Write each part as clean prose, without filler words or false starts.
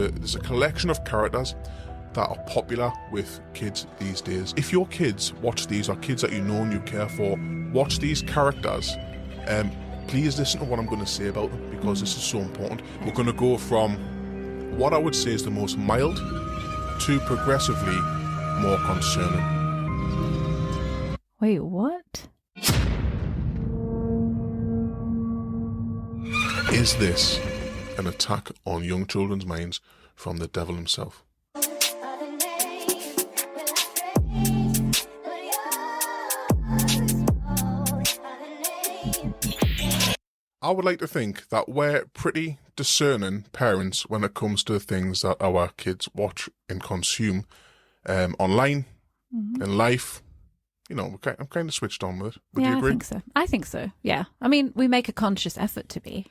there's a collection of characters that are popular with kids these days. If your kids watch these, or kids that you know and you care for, watch these characters, please listen to what I'm going to say about them, because this is so important. We're going to go from what I would say is the most mild to progressively more concerning. Wait, what? Is this an attack on young children's minds from the devil himself? I would like to think that we're pretty discerning parents when it comes to things that our kids watch and consume online, in life. You know, I'm kind of switched on with it. Would you agree? I think so. Yeah. I mean, we make a conscious effort to be.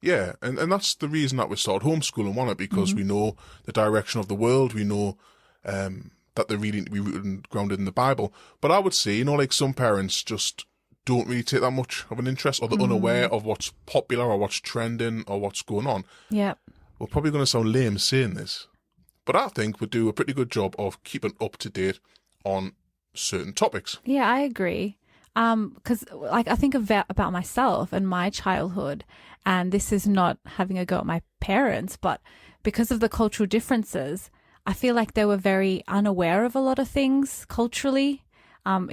Yeah, and that's the reason that we started homeschooling, wasn't it? Because we know the direction of the world. We know that they really need to be rooted and grounded in the Bible. But I would say, you know, like some parents just don't really take that much of an interest, or they're unaware of what's popular or what's trending or what's going on. Yeah. We're probably going to sound lame saying this, but I think we do a pretty good job of keeping up to date on certain topics. Yeah, I agree. Because like I think about myself and my childhood, and this is not having a go at my parents, but because of the cultural differences, I feel like they were very unaware of a lot of things culturally. From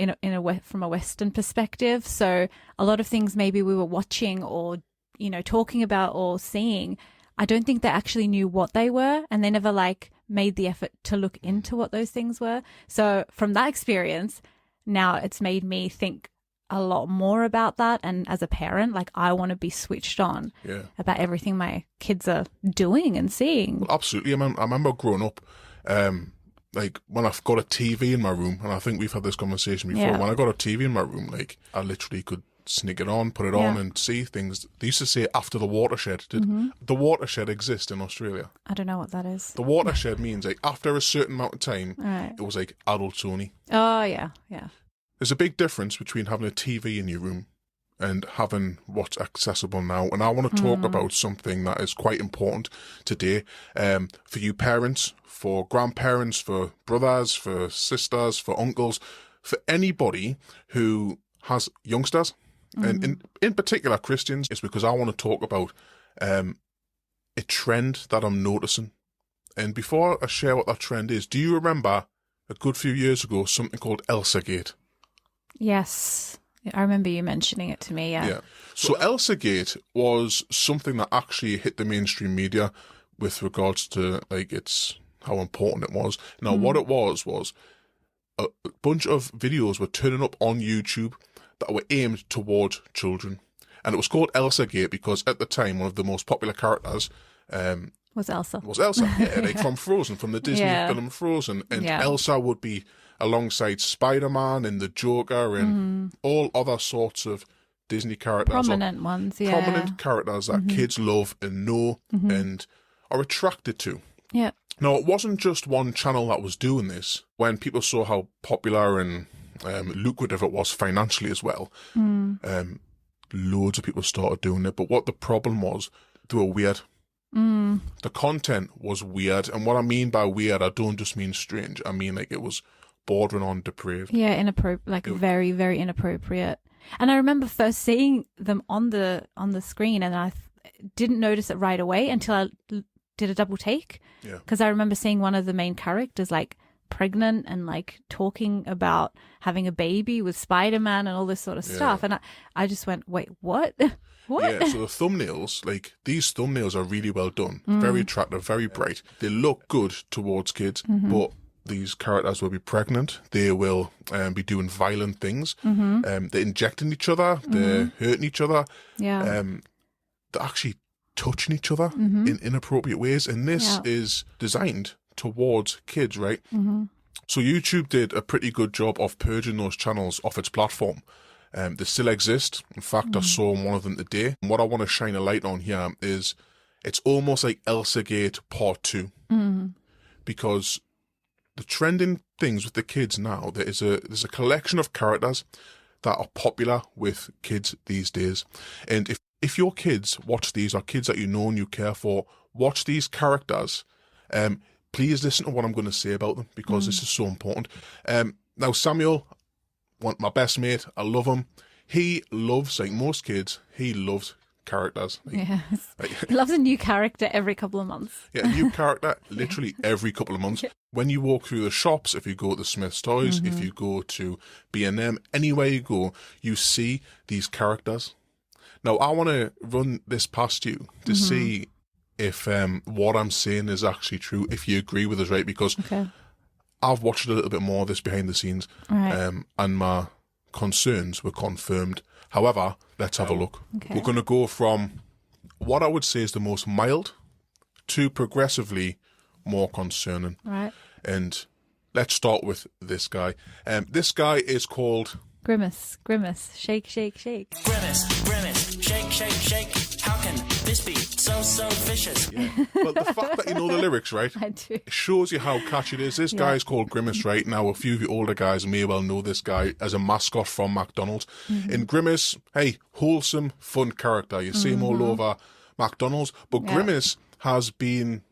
a Western perspective. So a lot of things maybe we were watching or, you know, talking about or seeing, I don't think they actually knew what they were, and they never like made the effort to look into what those things were. So from that experience, now it's made me think a lot more about that. And as a parent, like I want to be switched on about everything my kids are doing and seeing. Well, absolutely. I remember growing up, like when I've got a TV in my room, and I think we've had this conversation before, when I got a TV in my room, like I literally could sneak it on, put it on and see things. They used to say after the watershed. Did the watershed exist in Australia? I don't know what that is. The watershed means like after a certain amount of time, it was like adults only. Oh, yeah, yeah. There's a big difference between having a TV in your room and having what's accessible now. And I want to talk about something that is quite important today for you parents, for grandparents, for brothers, for sisters, for uncles, for anybody who has youngsters, and in particular Christians. It's because I want to talk about a trend that I'm noticing. And before I share what that trend is, do you remember a good few years ago something called Elsagate? Yes. I remember you mentioning it to me, yeah. So Elsagate was something that actually hit the mainstream media with regards to like how important it was. Now, what it was a bunch of videos were turning up on YouTube that were aimed towards children. And it was called Elsagate because at the time, one of the most popular characters was Elsa. Like from Frozen, from the Disney film Frozen. And Elsa would be alongside Spider-Man and the Joker and all other sorts of Disney characters. Prominent ones, Prominent characters that kids love and know and are attracted to. Yeah. Now, it wasn't just one channel that was doing this. When people saw how popular and lucrative it was financially as well, loads of people started doing it. But what the problem was, they were weird. The content was weird. And what I mean by weird, I don't just mean strange. I mean like it was bordering on depraved. Yeah, inappropriate, very, very inappropriate. And I remember first seeing them on the screen, and I didn't notice it right away until I did a double take. Yeah. Because I remember seeing one of the main characters like pregnant and like talking about having a baby with Spider-Man and all this sort of stuff. And I just went, wait, what? What? Yeah, so the thumbnails, like these thumbnails are really well done. Very attractive, very bright. They look good towards kids, but these characters will be pregnant. They will be doing violent things. They're injecting each other. They're hurting each other. Yeah. They're actually touching each other in inappropriate ways. And this is designed towards kids, right? So YouTube did a pretty good job of purging those channels off its platform. They still exist. In fact, I saw one of them today. And what I want to shine a light on here is it's almost like Elsagate Part 2. Because the trending things with the kids now, there's a collection of characters that are popular with kids these days. And if your kids watch these, or kids that you know and you care for, watch these characters, Please listen to what I'm going to say about them, because this is so important. Now, Samuel, my best mate, I love him. He loves, like most kids, he loves characters. Yes. He loves a new character every couple of months. Yeah, a new character literally every couple of months. When you walk through the shops, if you go to Smith's Toys, if you go to B&M, anywhere you go, you see these characters. Now, I want to run this past you to see if what I'm saying is actually true, if you agree with us, right? Because I've watched a little bit more of this behind the scenes, and my concerns were confirmed. However, let's have a look. We're going to go from what I would say is the most mild to progressively more concerning. Right. And let's start with this guy. This guy is called... Grimace, Grimace, shake, shake, shake. Grimace, Grimace, shake, shake, shake. How can this be so vicious? Yeah. Well, the fact that you know the lyrics, right? I do. Shows you how catchy it is. This guy is called Grimace, right? Now, a few of you older guys may well know this guy as a mascot from McDonald's. And Grimace, hey, wholesome, fun character. You see him all over McDonald's. But Grimace has been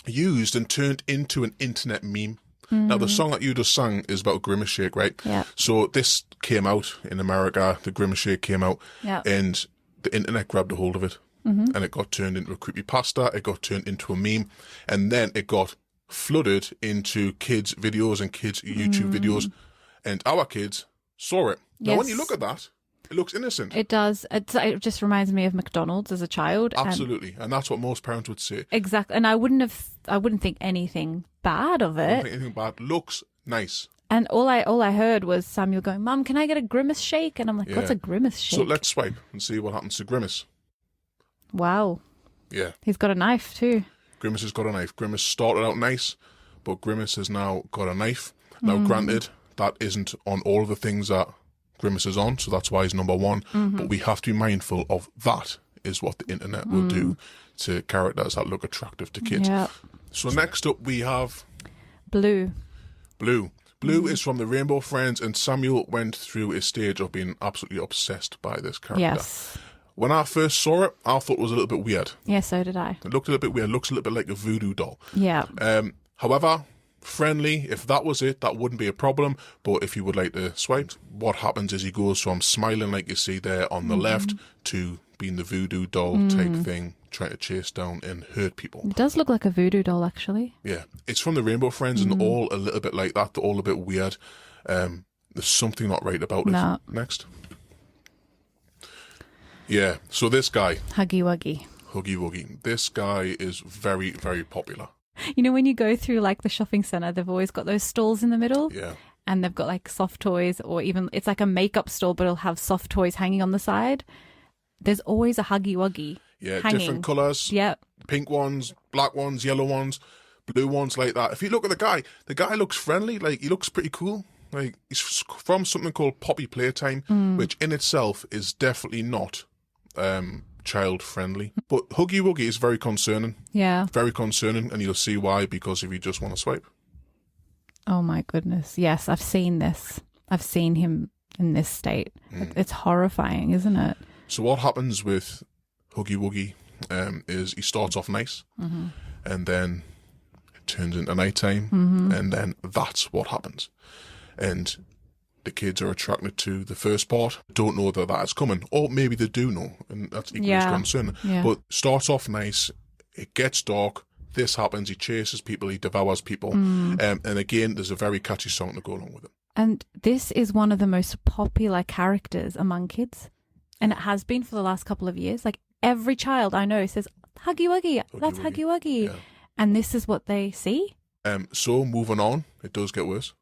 used and turned into an internet meme. Now, the song that you just sang is about Grimace Shake, right? Yeah. So this came out in America, the Grimace Shake came out, and the internet grabbed a hold of it. And it got turned into a creepypasta, it got turned into a meme, and then it got flooded into kids' videos and kids' YouTube videos, and our kids saw it. Now, when you look at that, it looks innocent. It does. It just reminds me of McDonald's as a child. Absolutely, and that's what most parents would say. Exactly, and I wouldn't think anything bad of I it. don't think anything bad. Looks nice. And all I heard was Samuel going, "Mum, can I get a Grimace shake?" And I'm like, "What's a Grimace shake?" So let's swipe and see what happens to Grimace. Wow. Yeah. He's got a knife too. Grimace has got a knife. Grimace started out nice, but Grimace has now got a knife. Now, granted, that isn't on all of the things that Grimace is on, so that's why he's number one. But we have to be mindful of that is what the internet will do to characters that look attractive to kids. Yeah. So next up we have Blue. Blue. Blue is from the Rainbow Friends, and Samuel went through a stage of being absolutely obsessed by this character. Yes. When I first saw it, I thought it was a little bit weird. Yeah, so did I. It looked a little bit weird. It looks a little bit like a voodoo doll. Yeah. However, friendly, if that was it, that wouldn't be a problem. But if you would like to swipe, what happens is he goes from smiling like you see there on the left to being the voodoo doll type thing, trying to chase down and hurt people. It does look like a voodoo doll, actually. Yeah, it's from the Rainbow Friends and all a little bit like that. They're all a bit weird. There's something not right about it. No. Next. Yeah, so this guy, Huggy Wuggy. Huggy Wuggy, this guy is very, very popular. You know, when you go through like the shopping centre, they've always got those stalls in the middle. Yeah. And they've got like soft toys, or even it's like a makeup store, but it'll have soft toys hanging on the side. There's always a Huggy Wuggy. Yeah, hanging. different colours. Yep. Pink ones, black ones, yellow ones, blue ones, like that. If you look at the guy looks friendly. Like, he looks pretty cool. Like, he's from something called Poppy Playtime, which in itself is definitely not child friendly. But Huggy Wuggy is very concerning. Yeah. Very concerning, and you'll see why, because if you just want to swipe. Oh my goodness. Yes, I've seen this. I've seen him in this state. It's horrifying, isn't it? So what happens with Huggy Wuggy is he starts off nice, and then it turns into nighttime, and then that's what happens. And the kids are attracted to the first part, don't know that is coming, or maybe they do know, and that's equally as concerning. Yeah. But starts off nice, it gets dark, this happens, he chases people, he devours people, and again, there's a very catchy song to go along with it. And this is one of the most popular characters among kids, and it has been for the last couple of years. Like, every child I know says, Huggy Wuggy, that's Huggy Wuggy. Yeah. And this is what they see. So moving on, it does get worse.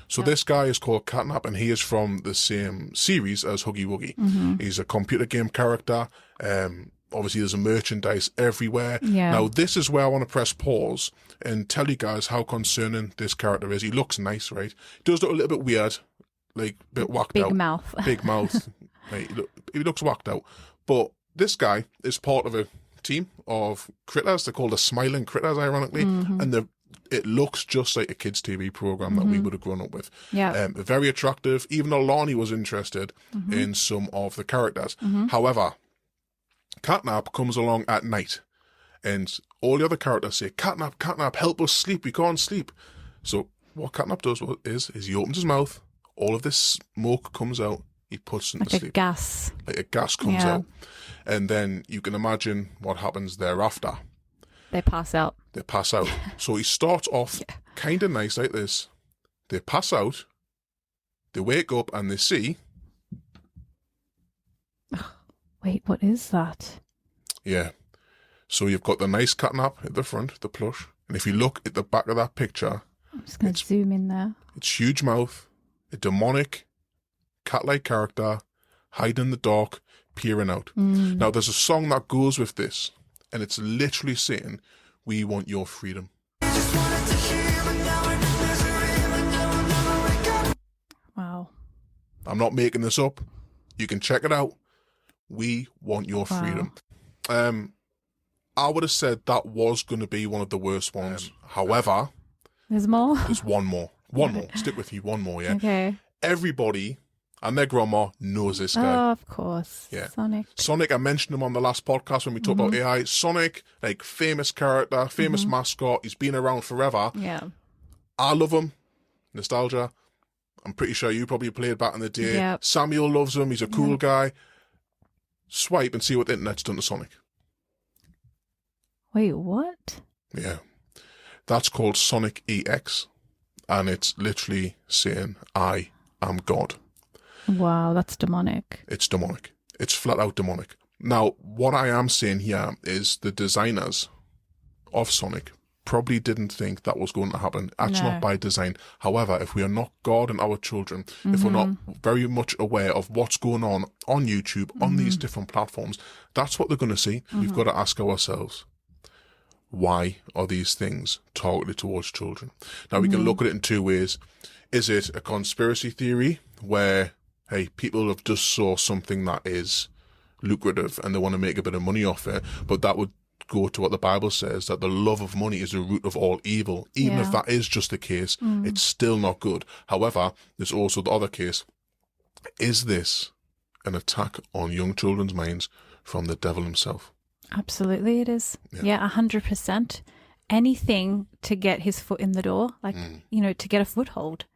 So this guy is called Catnap, and he is from the same series as Huggy Wuggy. He's a computer game character. Obviously, there's a merchandise everywhere. Yeah. Now, this is where I want to press pause and tell you guys how concerning this character is. He looks nice, right? He does look a little bit weird, like a bit whacked out. Big mouth. Big mouth. Right? He looks whacked out. But this guy is part of a team of critters. They're called the Smiling Critters, ironically. And it looks just like a kids' TV program that we would have grown up with. Yeah. Very attractive. Even Alani was interested in some of the characters. However, Catnap comes along at night, And all the other characters say, Catnap, Catnap, help us sleep, we can't sleep. So what Catnap does is he opens his mouth, all of this smoke comes out, he puts them to sleep. Like a gas. Like a gas comes out. And then you can imagine what happens thereafter. They pass out. They pass out. So he starts off kind of nice like this. They pass out, they wake up and they see... Wait, what is that? Yeah. So you've got the nice Catnap at the front, the plush. And if you look at the back of that picture... I'm just going to zoom in there. It's huge mouth, a demonic, cat-like character, hiding in the dark, peering out. Now, there's a song that goes with this, and it's literally saying, "We want your freedom." Wow. I'm not making this up. You can check it out. We want your freedom. I would have said that was going to be one of the worst ones. However... There's more? There's one more. One more. Stick with me. One more, yeah? Okay. Everybody and their grandma knows this guy. Oh, of course. Yeah. Sonic. I mentioned him on the last podcast when we talked about AI. Sonic, like, famous character, famous mascot. He's been around forever. Yeah. I love him. Nostalgia. I'm pretty sure you probably played back in the day. Yep. Samuel loves him. He's a cool guy. Swipe and see what the internet's done to Sonic. Wait, what? Yeah. That's called Sonic EX. And it's literally saying, I am God. Wow, that's demonic. It's demonic. It's flat out demonic. Now, what I am saying here is the designers of Sonic probably didn't think that was going to happen. That's not by design. However, if we are not guarding our children, if we're not very much aware of what's going on YouTube, on these different platforms, that's what they're going to see. We've got to ask ourselves, why are these things targeted towards children? Now, we can look at it in two ways. Is it a conspiracy theory where, hey, people have just saw something that is lucrative and they want to make a bit of money off it, but that would go to what the Bible says, that the love of money is the root of all evil. Even if that is just the case, it's still not good. However, there's also the other case. Is this an attack on young children's minds from the devil himself? Absolutely it is. Yeah, 100%. Anything to get his foot in the door, like, to get a foothold.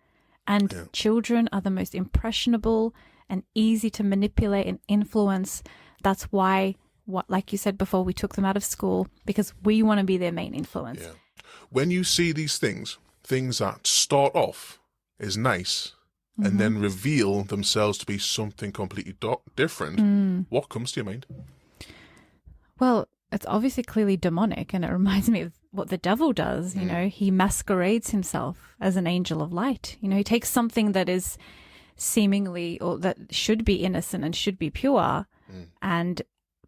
And children are the most impressionable and easy to manipulate and influence. That's why, like you said before, we took them out of school, because we want to be their main influence. Yeah. When you see these things that start off as nice and then reveal themselves to be something completely different, what comes to your mind? Well, it's obviously clearly demonic, and it reminds me of what the devil does. He masquerades himself as an angel of light. He takes something that is seemingly, or that should be innocent and should be pure, and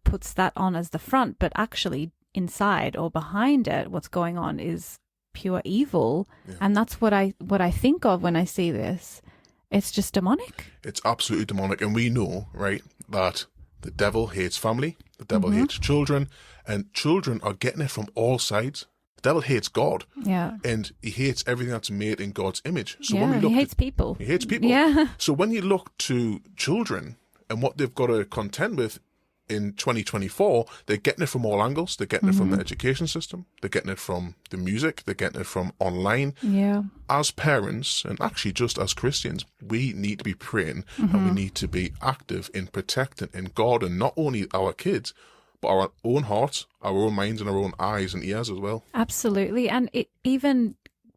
puts that on as the front, but actually inside or behind it, what's going on is pure evil. And that's what I think of when I see this. It's just demonic. It's absolutely demonic. And we know, right, that the devil hates family, the devil hates children, and children are getting it from all sides. The devil hates God. Yeah. And he hates everything that's made in God's image. So yeah, when we look he hates people. He hates people. Yeah. So when you look to children and what they've got to contend with in 2024, they're getting it from all angles. They're getting it from the education system. They're getting it from the music. They're getting it from online. Yeah. As parents, and actually just as Christians, we need to be praying and we need to be active in protecting and guarding not only our kids, but our own hearts, our own minds, and our own eyes and ears as well. Absolutely. And it even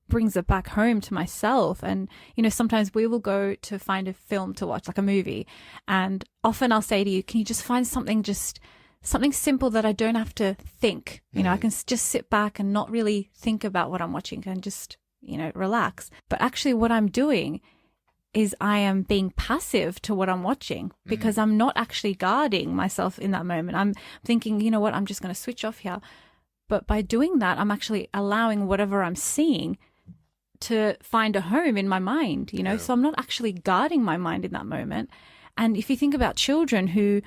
brings it back home to myself. And, sometimes we will go to find a film to watch, like a movie. And often I'll say to you, can you just find something simple that I don't have to think? I can just sit back and not really think about what I'm watching and just, relax. But actually what I'm doing is I am being passive to what I'm watching, because I'm not actually guarding myself in that moment. I'm thinking, you know what, I'm just going to switch off here. But by doing that, I'm actually allowing whatever I'm seeing to find a home in my mind, so I'm not actually guarding my mind in that moment. And if you think about children who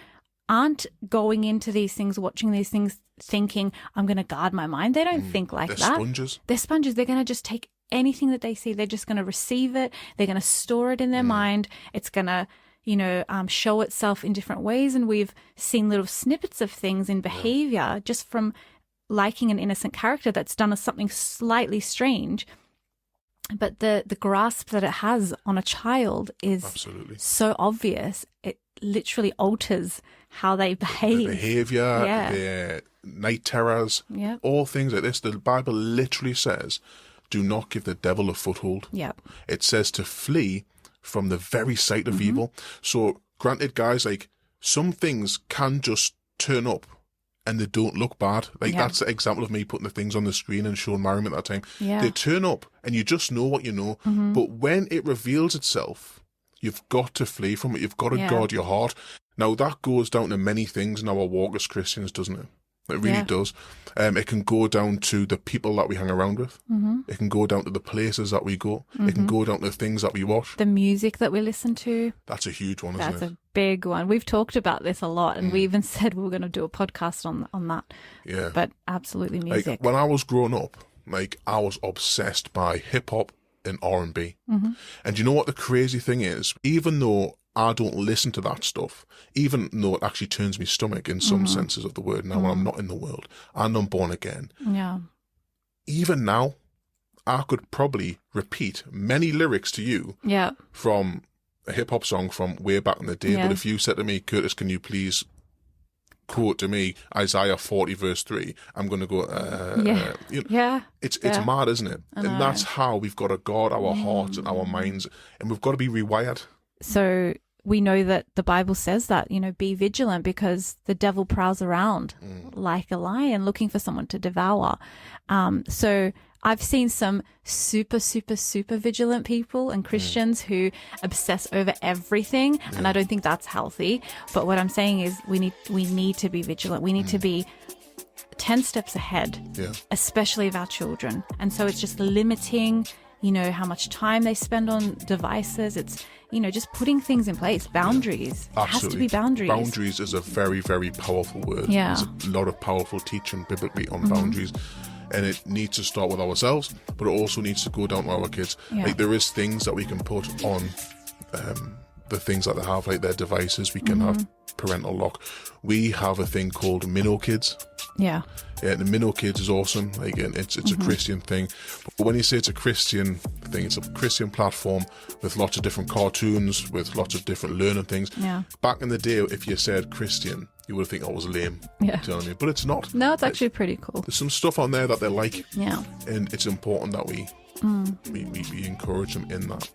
aren't going into these things, watching these things, thinking, I'm going to guard my mind, they don't think like that. Sponges. They're sponges. They're going to just take anything that they see. They're just going to receive it. They're going to store it in their mind. It's going to, show itself in different ways. And we've seen little snippets of things in behavior just from liking an innocent character that's done something slightly strange, but the grasp that it has on a child is Absolutely. so obvious. It literally alters how they behave. Their behavior, their night terrors, all things like this. The Bible literally says, do not give the devil a foothold. Yep. It says to flee from the very sight of evil. So granted, guys, like, some things can just turn up and they don't look bad. Like, that's the example of me putting the things on the screen and showing Mariam at that time. Yeah. They turn up and you just know what you know. But when it reveals itself, you've got to flee from it. You've got to guard your heart. Now, that goes down to many things in our walk as Christians, doesn't it? It really does. It can go down to the people that we hang around with. It can go down to the places that we go. It can go down to the things that we watch. The music that we listen to. That's a huge one, isn't it? That's a big one. We've talked about this a lot, and we even said we were going to do a podcast on that. Yeah. But absolutely music. Like, when I was growing up, like, I was obsessed by hip-hop and R&B. And you know what the crazy thing is? Even though I don't listen to that stuff, even though it actually turns me stomach in some senses of the word now when I'm not in the world and I'm born again. Yeah. Even now, I could probably repeat many lyrics to you from a hip-hop song from way back in the day. But if you said to me, Curtis, can you please quote to me Isaiah 40 verse 3, I'm going to go, It's mad, isn't it? And that's how we've got to guard our hearts and our minds, and we've got to be rewired. So we know that the Bible says that, be vigilant, because the devil prowls around like a lion looking for someone to devour. So I've seen some super, super, super vigilant people and Christians who obsess over everything. And I don't think that's healthy. But what I'm saying is we need to be vigilant. We need to be 10 steps ahead, especially of our children. And so it's just limiting, how much time they spend on devices. It's, just putting things in place. Boundaries. Yeah, it has to be boundaries. Boundaries is a very, very powerful word. Yeah. There's a lot of powerful teaching biblically on boundaries. And it needs to start with ourselves, but it also needs to go down to our kids. Yeah. Like, there is things that we can put on the things that they have, like their devices. We can have parental lock. We have a thing called Minnow Kids. Yeah. Yeah, the Minnow Kids is awesome. Like, it's a Christian thing. But when you say it's a Christian thing, it's a Christian platform with lots of different cartoons, with lots of different learning things. Yeah. Back in the day, if you said Christian, you would think I was lame. Yeah. Do you know what I mean? But it's not. No, it's actually pretty cool. There's some stuff on there that they like. Yeah. And it's important that we encourage them in that.